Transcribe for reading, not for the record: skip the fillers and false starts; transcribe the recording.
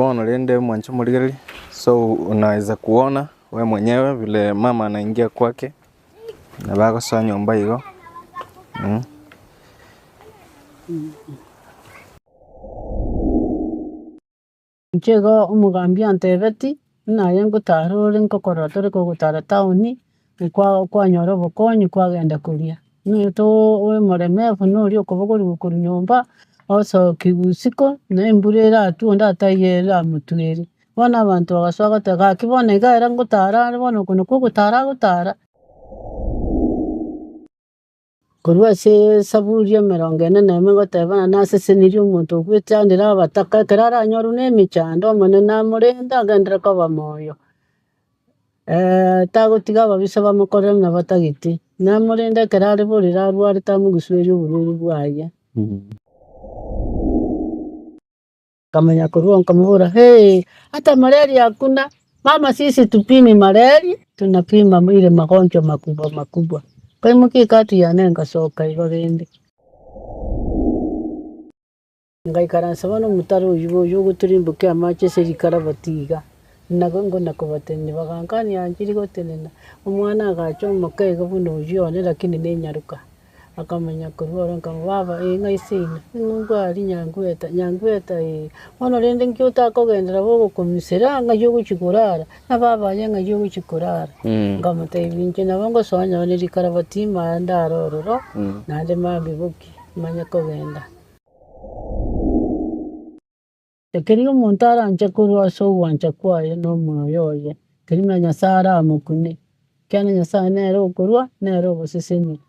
Nimeona lende mwancho mligari, so unaweza kuona we mwenyewe vile mama anaingia kwake na bako sa nyumba hiyo. Nchego umugambi antebeti na yango tarore nkokorotore ko gutara tauni kwa nyoro bokonyi kwagenda kulia nito we moremevu nuri okobogori gukuru nyumba oso kigusiko na imburera tu ndatayera mutweri bona abantu bagaswaga taga kibone gaera ngutara bona kuno gutara kurwa se saburia merongene na megotebana nasesenirio omonto gwetandira abataka kerara nyoru nemichando mone na murenda agendera koba moyo tagotiga babisa bamukorera na batagiti na murenda kerare borira arware tamuguswerio bururu bwaye kamenya kurwa nkamubura hata malaria hakuna mama, sisi tupimi malaria tunapima ile magonjwa makubwa kwa muki kati ya nenga soka irorende ngaikaransa bano mutaro uyu guturimbuke amache serikara batiga nagongo nakobatene bagankani yanjiri gotenena umwana agacho mukega buno ujione lakini nenyaruka akamenya kurora nkamubaba ngaisina ngwari nyangweta ono rende nkyuta kogendera bogo komisera ngayo chikurara na baba yenga yo chikurara ngamutebinje nabongo sonya ne rikarabati mandarororo nande mabibuki manya kogenda tekeriyo montara anje kurwa so wanja kwaye no moyoye kerimanya sara mukune kana nyasa nero kurwa nero boseseni